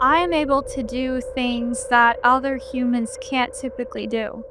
I am able to do things that other humans can't typically do.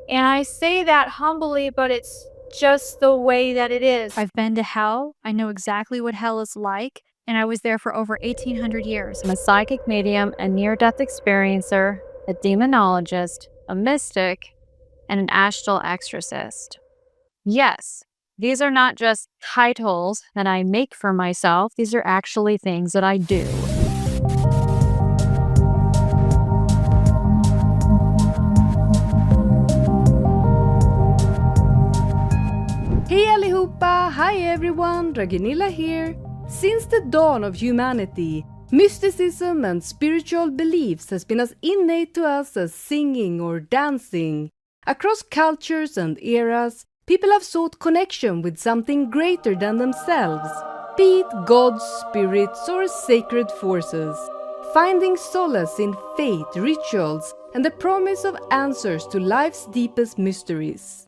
And I say that humbly, but it's just the way that it is. I've been to hell. I know exactly what hell is like. And I was there for over 1,800 years. I'm a psychic medium, a near-death experiencer, a demonologist, a mystic, and an astral exorcist. Yes, these are not just titles that I make for myself. These are actually things that I do. Hey allihopa! Hi everyone! Dragunilla here! Since the dawn of humanity, mysticism and spiritual beliefs has been as innate to us as singing or dancing. Across cultures and eras, people have sought connection with something greater than themselves, be it gods, spirits, or sacred forces, finding solace in faith, rituals, and the promise of answers to life's deepest mysteries.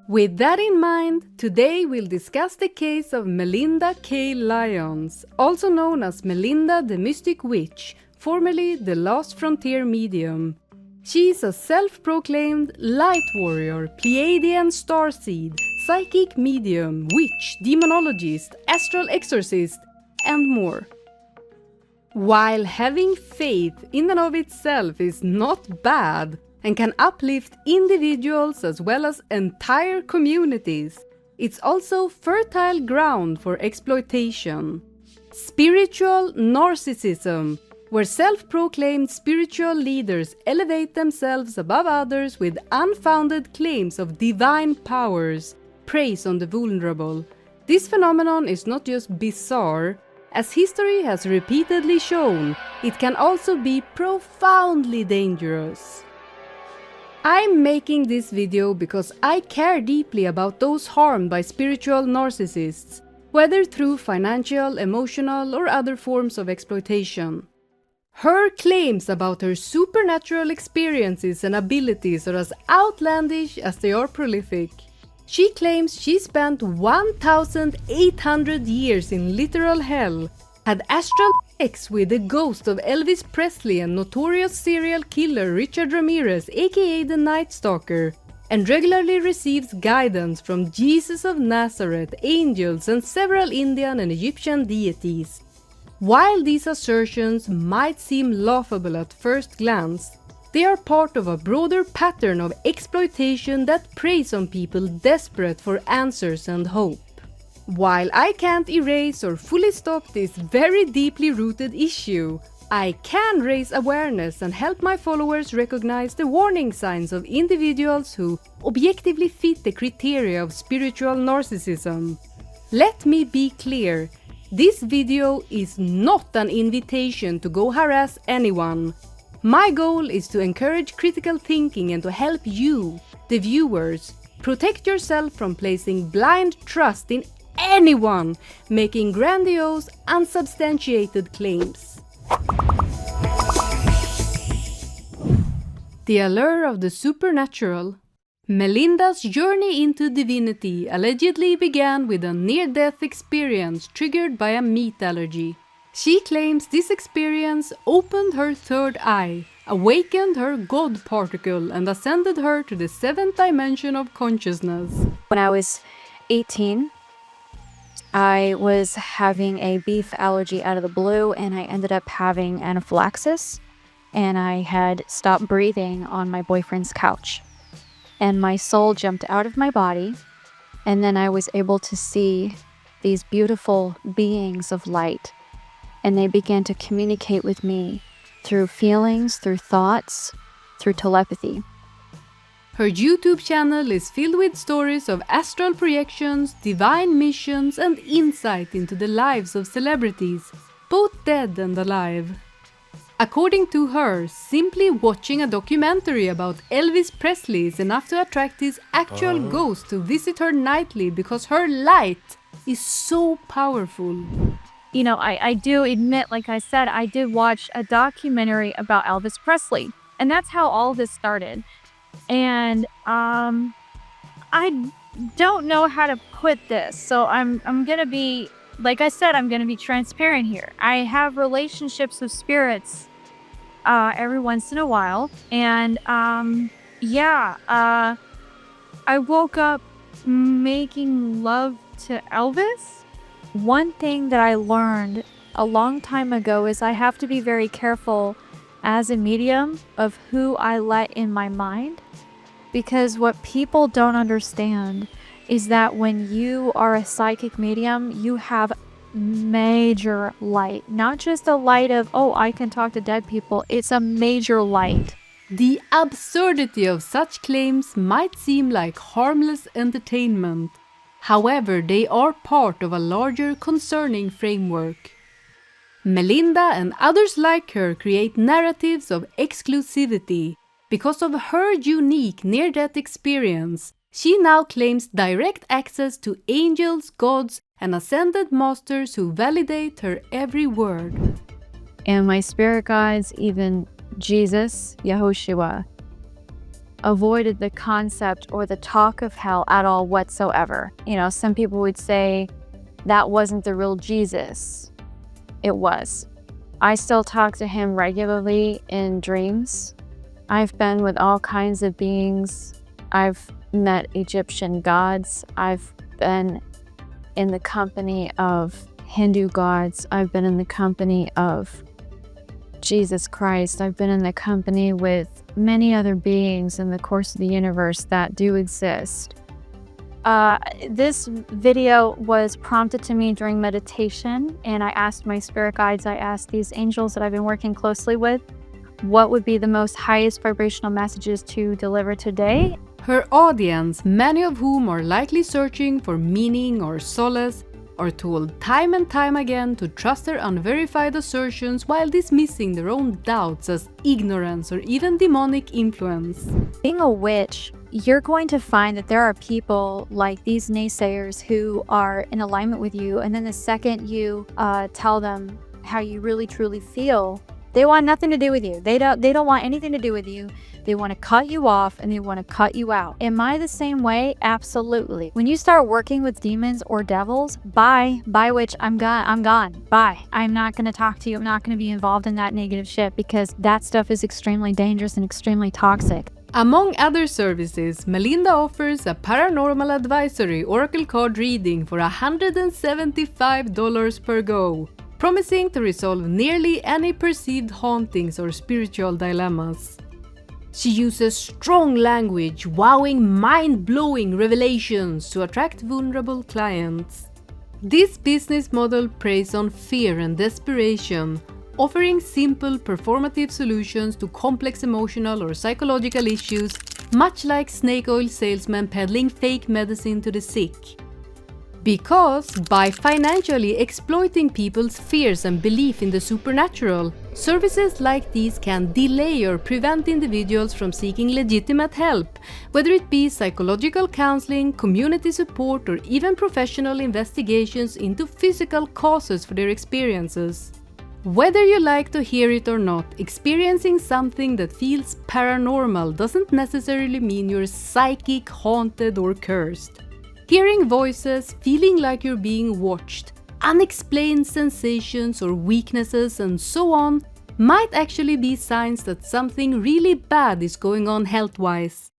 With that in mind, today we'll discuss the case of Melinda K. Lyons, also known as Melinda the Mystic Witch, formerly the Last Frontier Medium. She is a self-proclaimed light warrior, Pleiadian starseed, psychic medium, witch, demonologist, astral exorcist, and more. While having faith in and of itself is not bad, and can uplift individuals as well as entire communities, it's also fertile ground for exploitation. Spiritual narcissism, where self-proclaimed spiritual leaders elevate themselves above others with unfounded claims of divine powers, preys on the vulnerable. This phenomenon is not just bizarre. As history has repeatedly shown, it can also be profoundly dangerous. I'm making this video because I care deeply about those harmed by spiritual narcissists, whether through financial, emotional, or other forms of exploitation. Her claims about her supernatural experiences and abilities are as outlandish as they are prolific. She claims she spent 1,800 years in literal hell, had astral sex with the ghost of Elvis Presley and notorious serial killer Richard Ramirez, aka the Night Stalker, and regularly receives guidance from Jesus of Nazareth, angels, and several Indian and Egyptian deities. While these assertions might seem laughable at first glance, they are part of a broader pattern of exploitation that preys on people desperate for answers and hope. While I can't erase or fully stop this very deeply rooted issue, I can raise awareness and help my followers recognize the warning signs of individuals who objectively fit the criteria of spiritual narcissism. Let me be clear, this video is not an invitation to go harass anyone. My goal is to encourage critical thinking and to help you, the viewers, protect yourself from placing blind trust in anyone making grandiose, unsubstantiated claims. The allure of the supernatural. Melinda's journey into divinity allegedly began with a near-death experience triggered by a meat allergy. She claims this experience opened her third eye, awakened her God particle, and ascended her to the seventh dimension of consciousness. When I was 18, I was having a beef allergy out of the blue, and I ended up having anaphylaxis, and I had stopped breathing on my boyfriend's couch. And my soul jumped out of my body, and then I was able to see these beautiful beings of light, and they began to communicate with me through feelings, through thoughts, through telepathy. Her YouTube channel is filled with stories of astral projections, divine missions, and insight into the lives of celebrities, both dead and alive. According to her, simply watching a documentary about Elvis Presley is enough to attract his actual ghost to visit her nightly because her light is so powerful. You know, I do admit, like I said, I did watch a documentary about Elvis Presley, and that's how all this started. And I don't know how to put this, so I'm gonna be like I said, I'm going to be transparent here. I have relationships with spirits every once in a while. And I woke up making love to Elvis. One thing that I learned a long time ago is I have to be very careful as a medium of who I let in my mind, because what people don't understand is that when you are a psychic medium, you have major light. Not just a light of, oh, I can talk to dead people. It's a major light. The absurdity of such claims might seem like harmless entertainment. However, they are part of a larger concerning framework. Melinda and others like her create narratives of exclusivity. Because of her unique near-death experience, she now claims direct access to angels, gods, and ascended masters who validate her every word. And my spirit guides, even Jesus, Yahushua, avoided the concept or the talk of hell at all whatsoever. You know, some people would say that wasn't the real Jesus. It was. I still talk to him regularly in dreams. I've been with all kinds of beings. I've met Egyptian gods. I've been in the company of Hindu gods. I've been in the company of Jesus Christ. I've been in the company with many other beings in the course of the universe that do exist. This video was prompted to me during meditation, and I asked my spirit guides, I asked these angels that I've been working closely with, what would be the most highest vibrational messages to deliver today? Her audience, many of whom are likely searching for meaning or solace, are told time and time again to trust their unverified assertions while dismissing their own doubts as ignorance or even demonic influence. Being a witch, you're going to find that there are people like these naysayers who are in alignment with you, and then the second you tell them how you really truly feel, they want nothing to do with you. They don't want anything to do with you. They want to cut you off and they want to cut you out. Am I the same way? Absolutely. When you start working with demons or devils, bye witch, I'm gone. Bye. I'm not going to talk to you. I'm not going to be involved in that negative shit, because that stuff is extremely dangerous and extremely toxic. Among other services, Melinda offers a Paranormal Advisory Oracle card reading for $175 per go, promising to resolve nearly any perceived hauntings or spiritual dilemmas. She uses strong language, wowing mind-blowing revelations to attract vulnerable clients. This business model preys on fear and desperation, offering simple performative solutions to complex emotional or psychological issues, much like snake oil salesmen peddling fake medicine to the sick. Because by financially exploiting people's fears and belief in the supernatural, services like these can delay or prevent individuals from seeking legitimate help, whether it be psychological counseling, community support, or even professional investigations into physical causes for their experiences. Whether you like to hear it or not, experiencing something that feels paranormal doesn't necessarily mean you're psychic, haunted, or cursed. Hearing voices, feeling like you're being watched, unexplained sensations or weaknesses, and so on might actually be signs that something really bad is going on health-wise.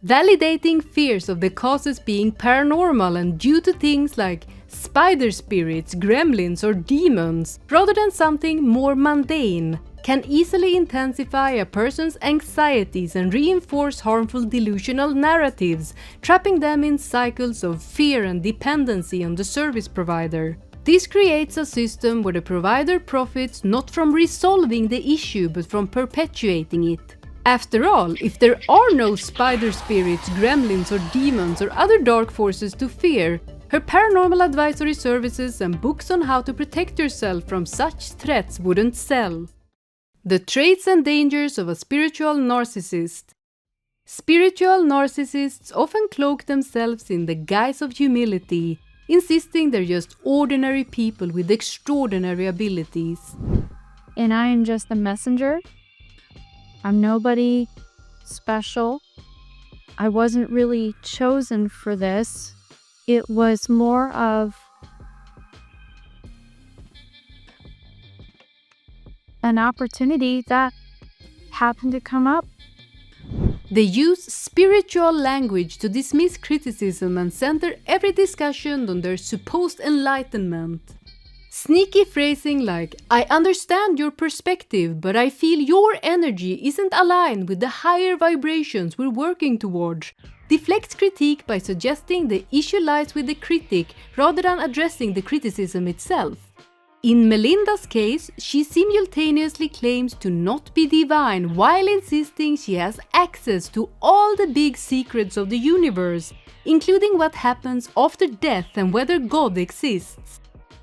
Validating fears of the causes being paranormal and due to things like spider spirits, gremlins, or demons, rather than something more mundane, can easily intensify a person's anxieties and reinforce harmful delusional narratives, trapping them in cycles of fear and dependency on the service provider. This creates a system where the provider profits not from resolving the issue but from perpetuating it. After all, if there are no spider spirits, gremlins, or demons or other dark forces to fear, her paranormal advisory services and books on how to protect yourself from such threats wouldn't sell. The traits and dangers of a spiritual narcissist. Spiritual narcissists often cloak themselves in the guise of humility, insisting they're just ordinary people with extraordinary abilities. And I am just a messenger. I'm nobody special. I wasn't really chosen for this. It was more of an opportunity that happened to come up. They use spiritual language to dismiss criticism and center every discussion on their supposed enlightenment. Sneaky phrasing like, "I understand your perspective, but I feel your energy isn't aligned with the higher vibrations we're working towards," deflects critique by suggesting the issue lies with the critic rather than addressing the criticism itself. In Melinda's case, she simultaneously claims to not be divine while insisting she has access to all the big secrets of the universe, including what happens after death and whether God exists.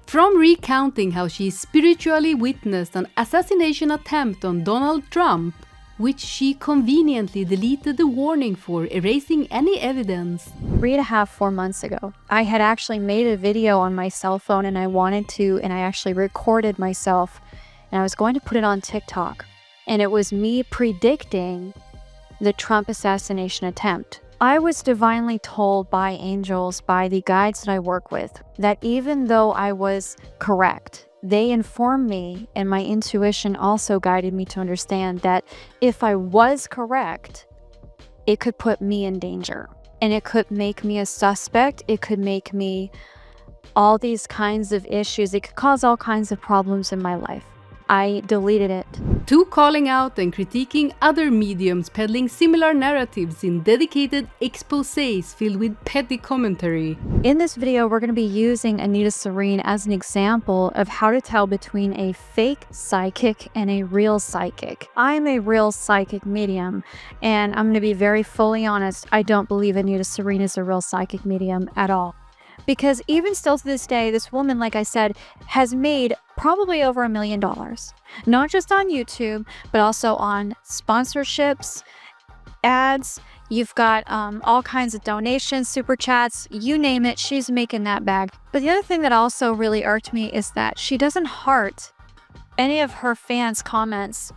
From recounting how she spiritually witnessed an assassination attempt on Donald Trump, which she conveniently deleted the warning for erasing any evidence. 3.5, 4 months ago, I had actually made a video on my cell phone and I actually recorded myself and I was going to put it on TikTok. And it was me predicting the Trump assassination attempt. I was divinely told by angels, by the guides that I work with, that even though I was correct, they informed me, and my intuition also guided me to understand that if I was correct, it could put me in danger. And it could make me a suspect. It could make me all these kinds of issues. It could cause all kinds of problems in my life. I deleted it. To calling out and critiquing other mediums peddling similar narratives in dedicated exposés filled with petty commentary. In this video, we're going to be using Anita Serene as an example of how to tell between a fake psychic and a real psychic. I'm a real psychic medium, and I'm going to be very fully honest, I don't believe Anita Serene is a real psychic medium at all. Because even still to this day, this woman, like I said, has made probably over $1 million. Not just on YouTube, but also on sponsorships, ads. You've got all kinds of donations, super chats, you name it, she's making that bag. But the other thing that also really irked me is that she doesn't heart any of her fans' comments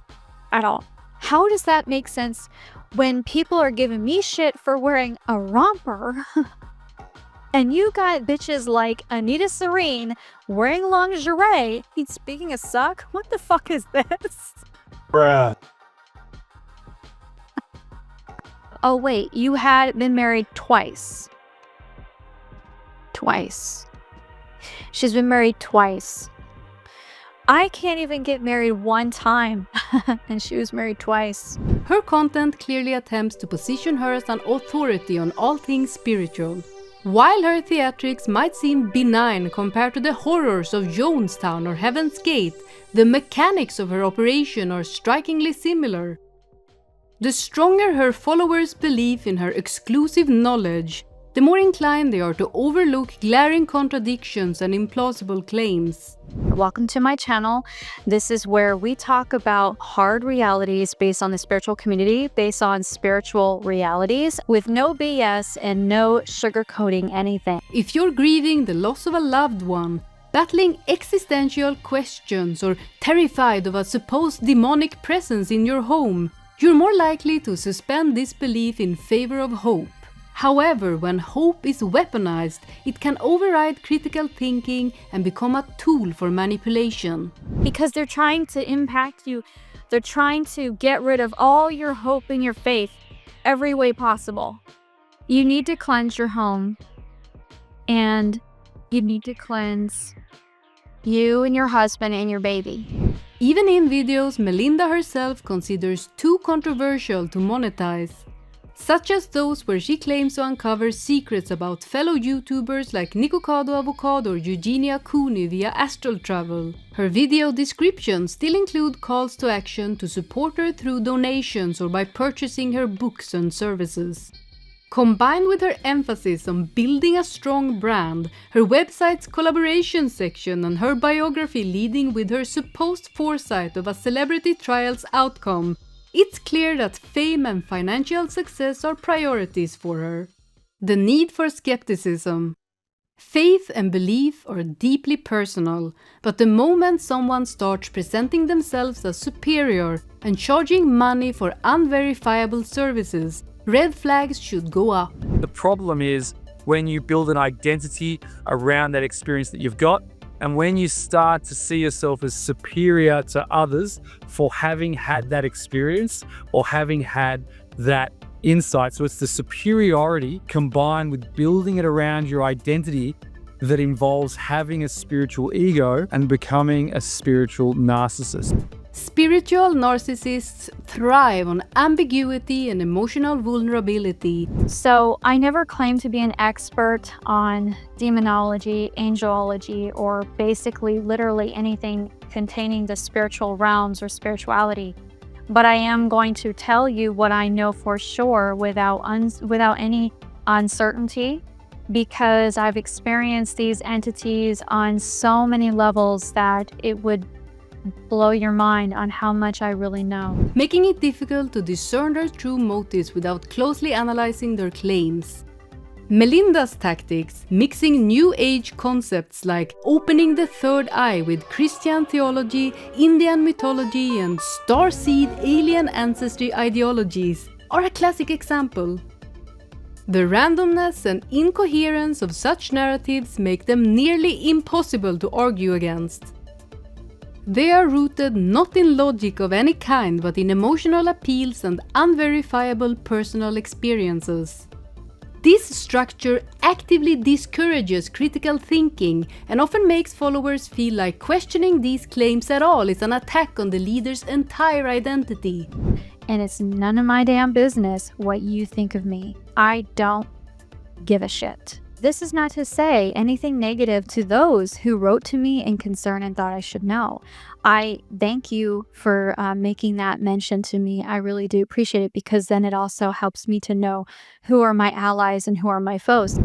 at all. How does that make sense when people are giving me shit for wearing a romper? And you got bitches like Anita Serene wearing lingerie. Speaking of suck, what the fuck is this? Bruh. Oh wait, you had been married twice. Twice. She's been married twice. I can't even get married one time, and she was married twice. Her content clearly attempts to position her as an authority on all things spiritual. While her theatrics might seem benign compared to the horrors of Jonestown or Heaven's Gate, the mechanics of her operation are strikingly similar. The stronger her followers' belief in her exclusive knowledge, the more inclined they are to overlook glaring contradictions and implausible claims. Welcome to my channel. This is where we talk about hard realities based on the spiritual community, based on spiritual realities, with no BS and no sugarcoating anything. If you're grieving the loss of a loved one, battling existential questions, or terrified of a supposed demonic presence in your home, you're more likely to suspend disbelief in favor of hope. However, when hope is weaponized, it can override critical thinking and become a tool for manipulation. Because they're trying to impact you. They're trying to get rid of all your hope and your faith every way possible. You need to cleanse your home. And you need to cleanse you and your husband and your baby. Even in videos Melinda herself considers too controversial to monetize, such as those where she claims to uncover secrets about fellow YouTubers like Nicocado Avocado or Eugenia Cooney via astral travel. Her video descriptions still include calls to action to support her through donations or by purchasing her books and services. Combined with her emphasis on building a strong brand, her website's collaboration section and her biography leading with her supposed foresight of a celebrity trial's outcome, it's clear that fame and financial success are priorities for her. The need for skepticism. Faith and belief are deeply personal, but the moment someone starts presenting themselves as superior and charging money for unverifiable services, red flags should go up. The problem is when you build an identity around that experience that you've got, and when you start to see yourself as superior to others for having had that experience or having had that insight. So it's the superiority combined with building it around your identity that involves having a spiritual ego and becoming a spiritual narcissist. Spiritual narcissists thrive on ambiguity and emotional vulnerability. So I never claim to be an expert on demonology, angelology, or basically literally anything containing the spiritual realms or spirituality. But I am going to tell you what I know for sure without any uncertainty, because I've experienced these entities on so many levels that it would blow your mind on how much I really know. Making it difficult to discern their true motives without closely analyzing their claims. Melinda's tactics, mixing New Age concepts like opening the third eye with Christian theology, Indian mythology, and starseed alien ancestry ideologies, are a classic example. The randomness and incoherence of such narratives make them nearly impossible to argue against. They are rooted not in logic of any kind, but in emotional appeals and unverifiable personal experiences. This structure actively discourages critical thinking and often makes followers feel like questioning these claims at all is an attack on the leader's entire identity. And it's none of my damn business what you think of me. I don't give a shit. This is not to say anything negative to those who wrote to me in concern and thought I should know. I thank you for making that mention to me. I really do appreciate it, because then it also helps me to know who are my allies and who are my foes.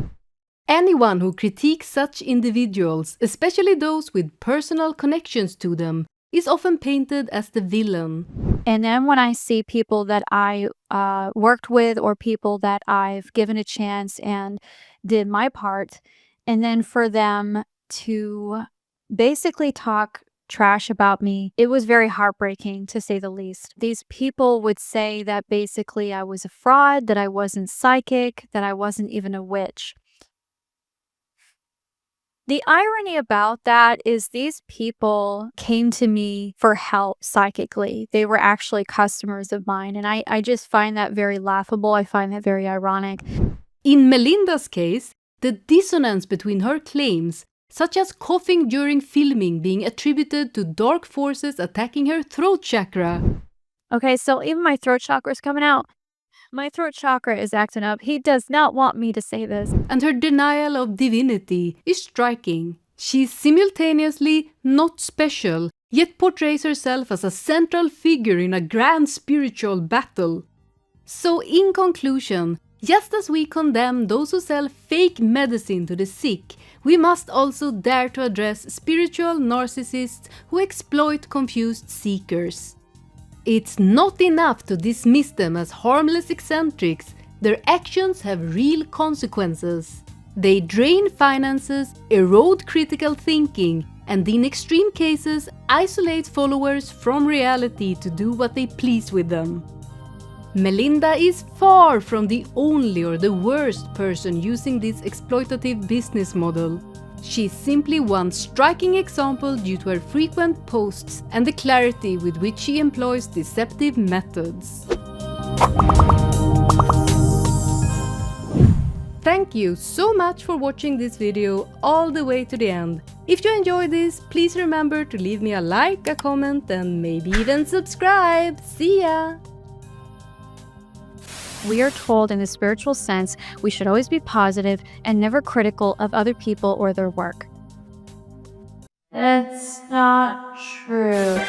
Anyone who critiques such individuals, especially those with personal connections to them, is often painted as the villain. And then when I see people that I worked with or people that I've given a chance and did my part, and then for them to basically talk trash about me, it was very heartbreaking, to say the least. These people would say that basically I was a fraud, that I wasn't psychic, that I wasn't even a witch. The irony about that is these people came to me for help psychically. They were actually customers of mine, and I just find that very laughable. I find that very ironic. In Melinda's case, the dissonance between her claims, such as coughing during filming being attributed to dark forces attacking her throat chakra. Okay, so even my throat chakra is coming out. My throat chakra is acting up. He does not want me to say this. And her denial of divinity is striking. She's simultaneously not special, yet portrays herself as a central figure in a grand spiritual battle. So in conclusion, just as we condemn those who sell fake medicine to the sick, we must also dare to address spiritual narcissists who exploit confused seekers. It's not enough to dismiss them as harmless eccentrics. Their actions have real consequences. They drain finances, erode critical thinking, and in extreme cases, isolate followers from reality to do what they please with them. Melinda is far from the only or the worst person using this exploitative business model. She's simply one striking example due to her frequent posts and the clarity with which she employs deceptive methods. Thank you so much for watching this video all the way to the end. If you enjoyed this, please remember to leave me a like, a comment, and maybe even subscribe. See ya! We are told in the spiritual sense we should always be positive and never critical of other people or their work. It's not true.